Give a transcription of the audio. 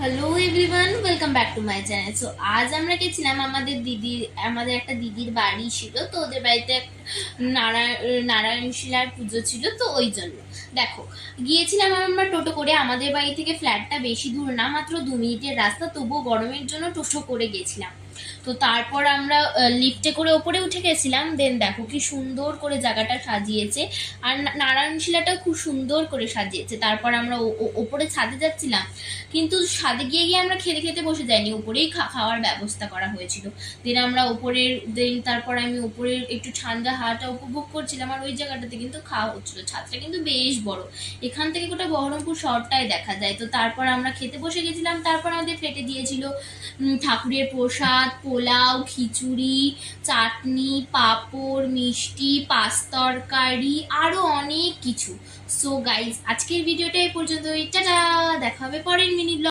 Hello everyone, welcome back to my channel. So আজ আমরা গেছিলাম আমাদের একটা দিদির বাড়ি ছিল, তো ওদের বাড়িতে নারায়ণ শিলার পুজো ছিল, তো ওই জন্য দেখো গিয়েছিলাম আমরা টোটো করে। আমাদের বাড়ি থেকে ফ্ল্যাটটা বেশি দূর না, মাত্র 2 মিনিটের রাস্তা, তবুও গরমের জন্য টোটো করে গেছিলাম। তো তারপর আমরা লিফটে করে ওপরে উঠে গেছিলাম। দেন দেখো কি সুন্দর করে জায়গাটা সাজিয়েছে, আর নারায়ণশিলাটা খুব সুন্দর করে সাজিয়েছে। তারপর আমরা ওপরে ছাদে যাচ্ছিলাম, কিন্তু ছাদে গিয়ে গিয়ে আমরা খেতে খেতে বসে যাইনি, উপরেই খাওয়ার ব্যবস্থা করা হয়েছিল। দেন আমরা তারপর আমি উপরের একটু ঠান্ডা হাওয়াটা উপভোগ করছিলাম, আর ওই জায়গাটাতে কিন্তু খাওয়া হচ্ছিল। ছাদটা কিন্তু বেশ বড়, এখান থেকে গোটা বহরমপুর শহরটাই দেখা যায়। তো তারপর আমরা খেতে বসে গেছিলাম। তারপর আমাদের প্লেটে দিয়েছিল ঠাকুরের প্রসাদ, পোলাও, খিচুড়ি, চাটনি, পাঁপড়, মিষ্টি, পাঁচ তরকারি, আরো অনেক কিছু। সো গাইজ, আজকের ভিডিওটা এই পর্যন্ত। টাটা, দেখা হবে পরের মিনি ব্লগ।